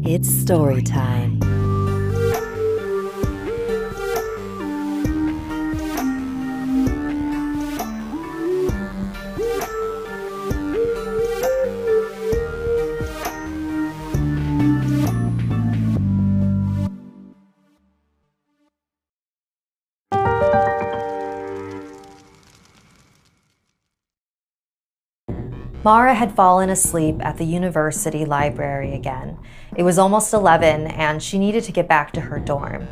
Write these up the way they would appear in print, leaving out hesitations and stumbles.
It's story time. Mara had fallen asleep at the university library again. It was almost 11 and she needed to get back to her dorm.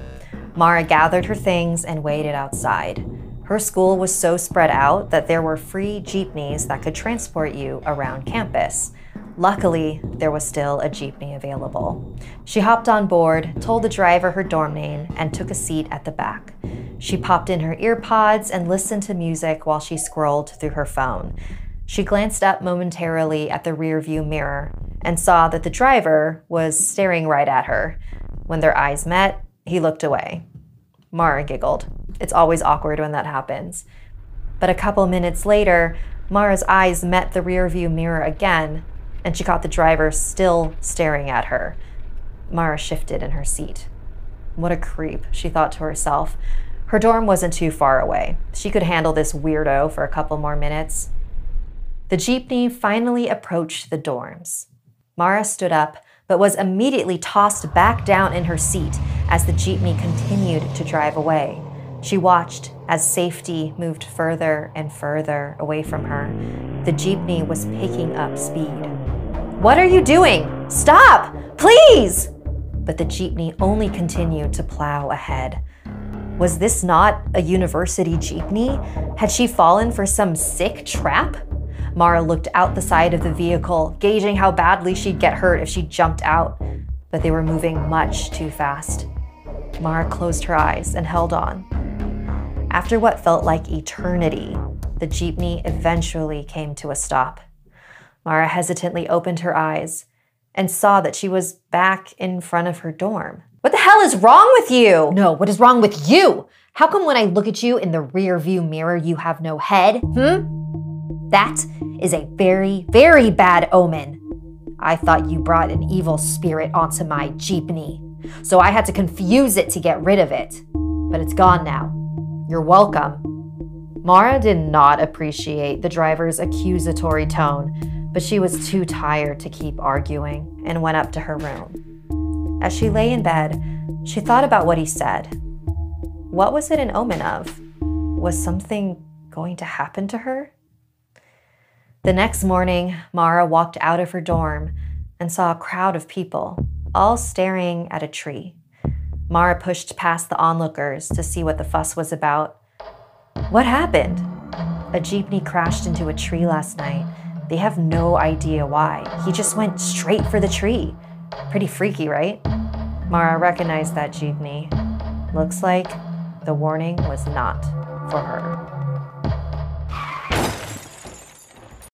Mara gathered her things and waited outside. Her school was so spread out that there were free jeepneys that could transport you around campus. Luckily, there was still a jeepney available. She hopped on board, told the driver her dorm name, and took a seat at the back. She popped in her ear pods and listened to music while she scrolled through her phone. She glanced up momentarily at the rearview mirror and saw that the driver was staring right at her. When their eyes met, he looked away. Mara giggled. It's always awkward when that happens. But a couple minutes later, Mara's eyes met the rearview mirror again, and she caught the driver still staring at her. Mara shifted in her seat. What a creep, she thought to herself. Her dorm wasn't too far away. She could handle this weirdo for a couple more minutes. The jeepney finally approached the dorms. Mara stood up, but was immediately tossed back down in her seat as the jeepney continued to drive away. She watched as safety moved further and further away from her. The jeepney was picking up speed. "What are you doing? Stop! Please!" But the jeepney only continued to plow ahead. Was this not a university jeepney? Had she fallen for some sick trap? Mara looked out the side of the vehicle, gauging how badly she'd get hurt if she jumped out, but they were moving much too fast. Mara closed her eyes and held on. After what felt like eternity, the jeepney eventually came to a stop. Mara hesitantly opened her eyes and saw that she was back in front of her dorm. "What the hell is wrong with you?" "No, what is wrong with you? How come when I look at you in the rear view mirror, you have no head? That is a very, very bad omen. I thought you brought an evil spirit onto my jeepney, so I had to confuse it to get rid of it. But it's gone now. You're welcome." Mara did not appreciate the driver's accusatory tone, but she was too tired to keep arguing and went up to her room. As she lay in bed, she thought about what he said. What was it an omen of? Was something going to happen to her? The next morning, Mara walked out of her dorm and saw a crowd of people, all staring at a tree. Mara pushed past the onlookers to see what the fuss was about. What happened? A jeepney crashed into a tree last night. They have no idea why. He just went straight for the tree. Pretty freaky, right? Mara recognized that jeepney. Looks like the warning was not for her.